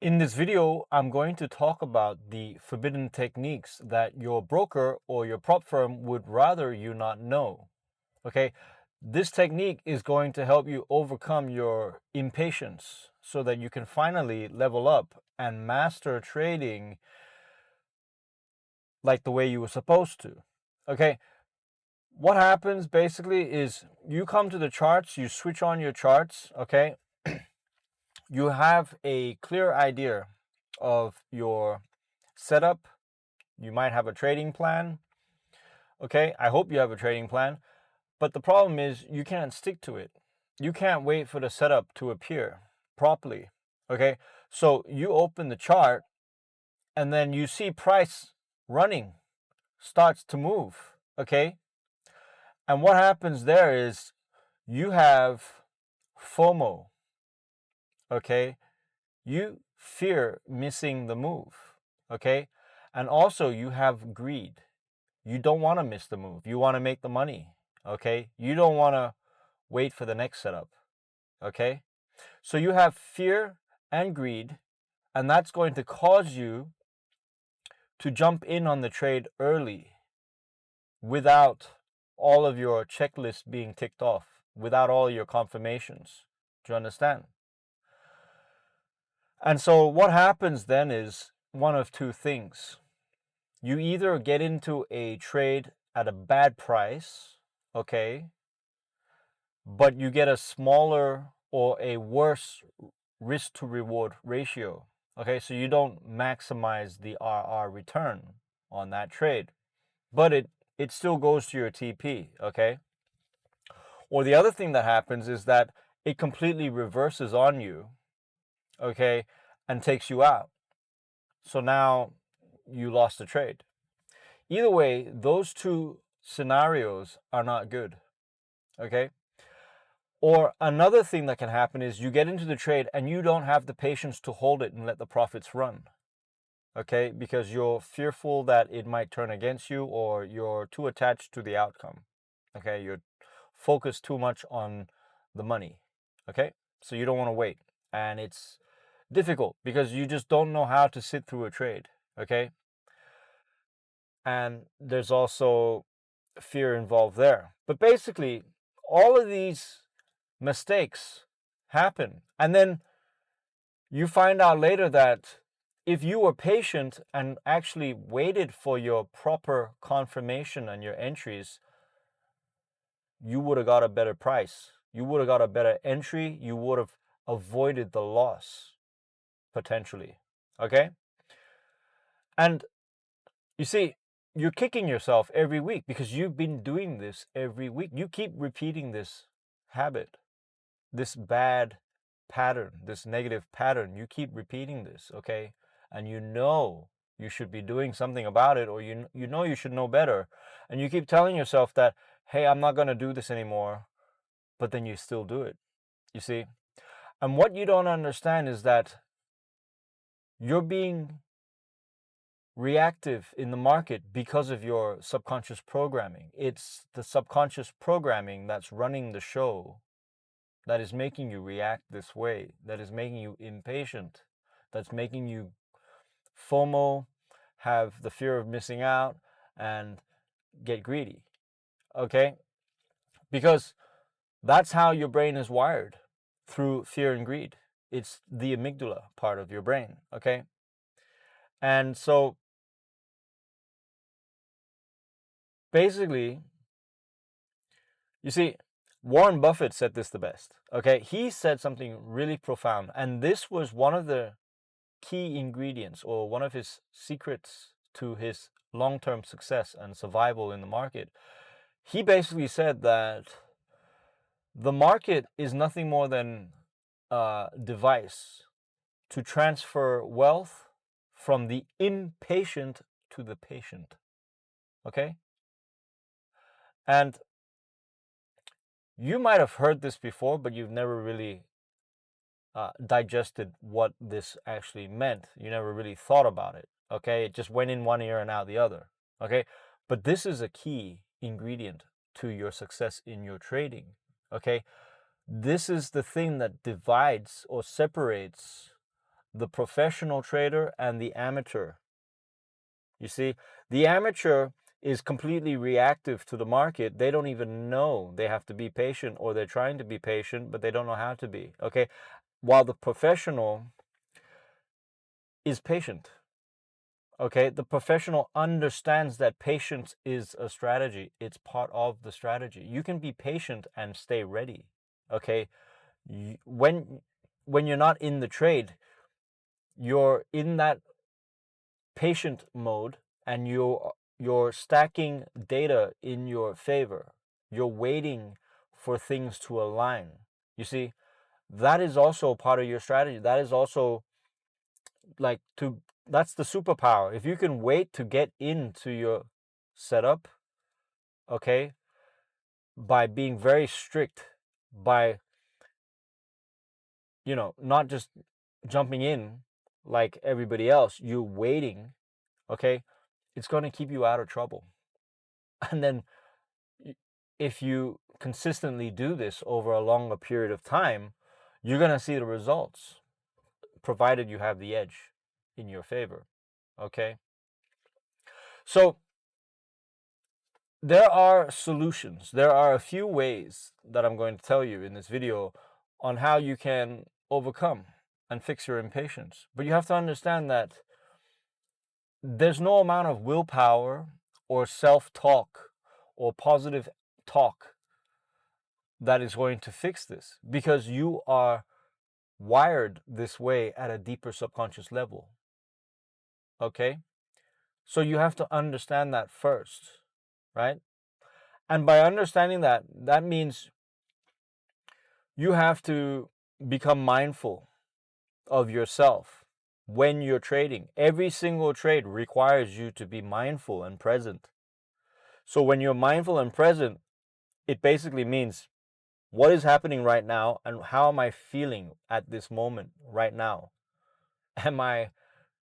In this video, I'm going to talk about the forbidden techniques that your broker or your prop firm would rather you not know. Okay, this technique is going to help you overcome your impatience so that you can finally level up and master trading like the way you were supposed to. Okay, what happens basically is you come to the charts, you switch on your charts, okay? You have a clear idea of your setup. You might have a trading plan. Okay, I hope you have a trading plan. But the problem is you can't stick to it. You can't wait for the setup to appear properly. Okay, so you open the chart and then you see price running, starts to move. Okay, and what happens there is you have FOMO. Okay, you fear missing the move. Okay, and also you have greed. You don't want to miss the move. You want to make the money. Okay, you don't want to wait for the next setup. Okay, so you have fear and greed, and that's going to cause you to jump in on the trade early without all of your checklists being ticked off, without all your confirmations. Do you understand? And so what happens then is one of two things. You either get into a trade at a bad price, okay, but you get a smaller or a worse risk to reward ratio. Okay, so you don't maximize the RR return on that trade, but it still goes to your TP, okay? Or the other thing that happens is that it completely reverses on you, okay, and takes you out. So now you lost the trade. Either way, those two scenarios are not good, okay? Or another thing that can happen is you get into the trade and you don't have the patience to hold it and let the profits run, okay? Because you're fearful that it might turn against you, or you're too attached to the outcome, okay? You're focused too much on the money, okay? So you don't want to wait. And it's difficult because you just don't know how to sit through a trade, okay? And there's also fear involved there. But basically, all of these mistakes happen. And then you find out later that if you were patient and actually waited for your proper confirmation and your entries, you would have got a better price. You would have got a better entry. You would have avoided the loss, potentially. Okay? And you see, you're kicking yourself every week because you've been doing this every week. You keep repeating this habit, this bad pattern, this negative pattern. You keep repeating this, okay? And you know you should be doing something about it, or you know you should know better. And you keep telling yourself that, hey, I'm not going to do this anymore, but then you still do it, you see? And what you don't understand is that you're being reactive in the market because of your subconscious programming. It's the subconscious programming that's running the show, that is making you react this way, that is making you impatient, that's making you FOMO, have the fear of missing out, and get greedy. Okay? Because that's how your brain is wired, through fear and greed. It's the amygdala part of your brain. Okay? And so basically, you see, Warren Buffett said this the best. Okay? He said something really profound, and this was one of the key ingredients, or one of his secrets to his long-term success and survival in the market. He basically said that the market is nothing more than a device to transfer wealth from the impatient to the patient. Okay? And you might have heard this before, but you've never really digested what this actually meant. You never really thought about it. Okay? It just went in one ear and out the other. Okay? But this is a key ingredient to your success in your trading. Okay? This is the thing that divides or separates the professional trader and the amateur. You see, the amateur is completely reactive to the market. They don't even know they have to be patient, or they're trying to be patient, but they don't know how to be. Okay. While the professional is patient. Okay. The professional understands that patience is a strategy. It's part of the strategy. You can be patient and stay ready. Okay. When you're not in the trade, you're in that patient mode, and you're stacking data in your favor. You're waiting for things to align. You see, that is also part of your strategy. That is also that's the superpower. If you can wait to get into your setup, okay, by being very strict, by not just jumping in like everybody else, you're waiting, okay, it's going to keep you out of trouble. And then if you consistently do this over a longer period of time, you're going to see the results, provided you have the edge in your favor. Okay. So there are solutions. There are a few ways that I'm going to tell you in this video on how you can overcome and fix your impatience. But you have to understand that there's no amount of willpower or self-talk or positive talk that is going to fix this, because you are wired this way at a deeper subconscious level. Okay? So you have to understand that first, right? And by understanding that, that means you have to become mindful of yourself when you're trading. Every single trade requires you to be mindful and present. So when you're mindful and present, it basically means, what is happening right now, and how am I feeling at this moment right now? Am I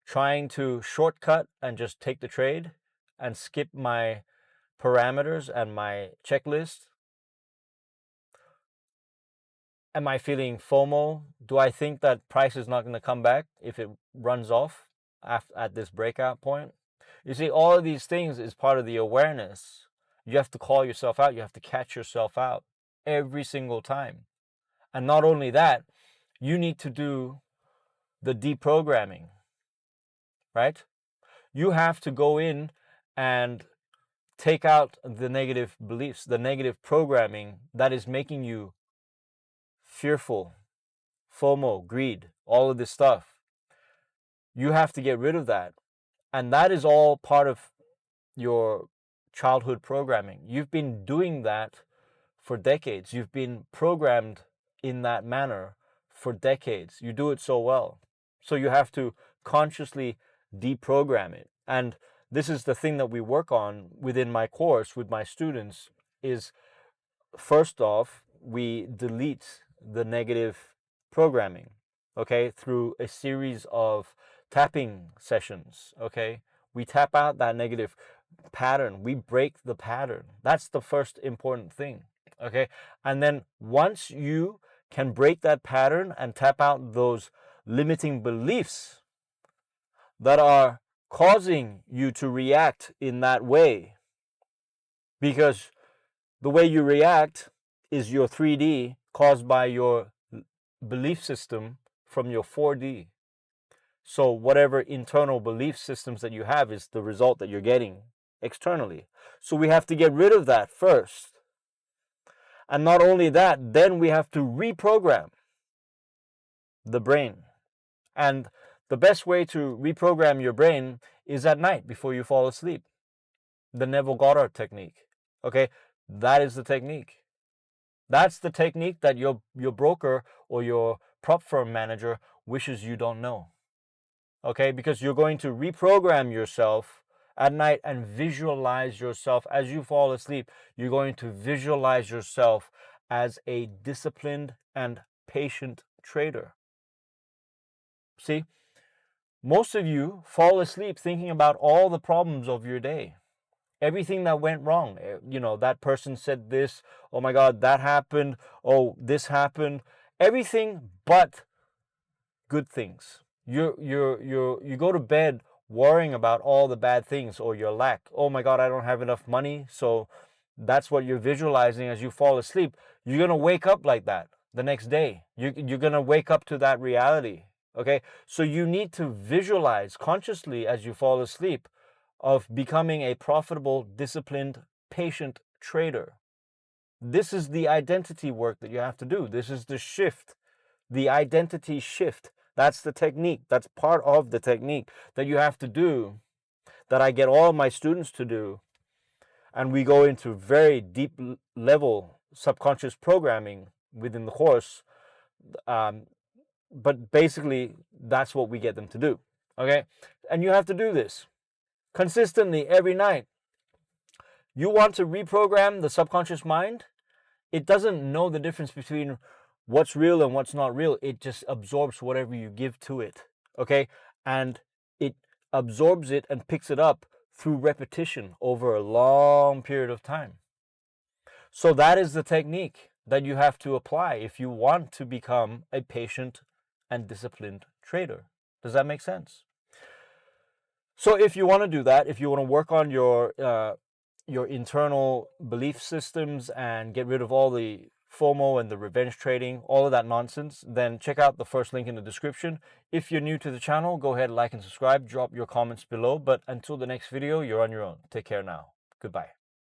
trying to shortcut and just take the trade and skip my parameters and my checklist? Am I feeling FOMO? Do I think that price is not going to come back if it runs off at this breakout point? You see, all of these things is part of the awareness. You have to call yourself out. You have to catch yourself out every single time. And not only that, you need to do the deprogramming, right? You have to go in and take out the negative beliefs, the negative programming that is making you fearful, FOMO, greed, all of this stuff. You have to get rid of that. And that is all part of your childhood programming. You've been doing that for decades. You've been programmed in that manner for decades. You do it so well. So you have to consciously deprogram it. And this is the thing that we work on within my course with my students is, first off, we delete the negative programming, okay, through a series of tapping sessions, okay? We tap out that negative pattern. We break the pattern. That's the first important thing, okay? And then once you can break that pattern and tap out those limiting beliefs that are causing you to react in that way, because the way you react is your 3D caused by your belief system from your 4D. So whatever internal belief systems that you have is the result that you're getting externally. So we have to get rid of that first. And not only that, then we have to reprogram the brain. And the best way to reprogram your brain is at night before you fall asleep. The Neville Goddard technique. Okay, that is the technique. That's the technique that your broker or your prop firm manager wishes you don't know. Okay, because you're going to reprogram yourself at night and visualize yourself as you fall asleep. You're going to visualize yourself as a disciplined and patient trader. See, most of you fall asleep thinking about all the problems of your day. Everything that went wrong. You know, that person said this. Oh my God, that happened. Oh, this happened. Everything but good things. You go to bed worrying about all the bad things or your lack. Oh my God, I don't have enough money. So that's what you're visualizing as you fall asleep. You're going to wake up like that the next day. You're going to wake up to that reality. Okay. So you need to visualize consciously as you fall asleep of becoming a profitable, disciplined, patient trader. This is the identity work that you have to do. This is the shift, the identity shift. That's the technique. That's part of the technique that you have to do, that I get all my students to do. And we go into very deep level subconscious programming within the course. But basically, that's what we get them to do. Okay? And you have to do this consistently every night. You want to reprogram the subconscious mind? It doesn't know the difference between what's real and what's not real. It just absorbs whatever you give to it. Okay? And it absorbs it and picks it up through repetition over a long period of time. So that is the technique that you have to apply if you want to become a patient and disciplined trader. Does that make sense? So if you want to do that, if you want to work on your internal belief systems and get rid of all the FOMO and the revenge trading, all of that nonsense, then check out the first link in the description. If you're new to the channel, go ahead, like and subscribe, drop your comments below. But until the next video, you're on your own. Take care now. Goodbye.